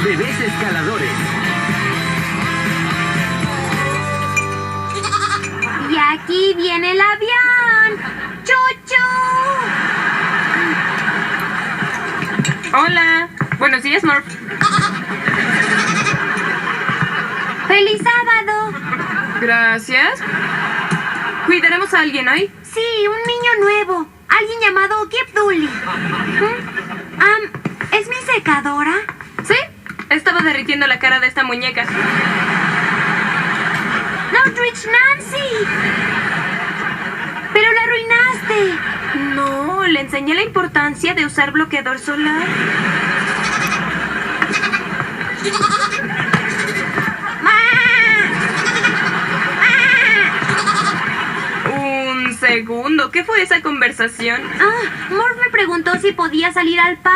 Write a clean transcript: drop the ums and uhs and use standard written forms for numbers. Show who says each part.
Speaker 1: Bebés escaladores.
Speaker 2: Y aquí viene el avión. ¡Chuchu!
Speaker 3: Hola. Buenos días, Morph.
Speaker 2: ¡Feliz sábado!
Speaker 3: Gracias. ¿Cuidaremos a alguien hoy?
Speaker 2: Sí, un niño nuevo. Alguien llamado Kip Dooley. ¿Es mi secadora?
Speaker 3: ¿Sí? Estaba derritiendo la cara de esta muñeca.
Speaker 2: ¡No, Rich Nancy! ¡Pero la arruinaste!
Speaker 3: No, le enseñé la importancia de usar bloqueador solar. Un segundo, ¿qué fue esa conversación?
Speaker 2: Morph me preguntó si podía salir al parque.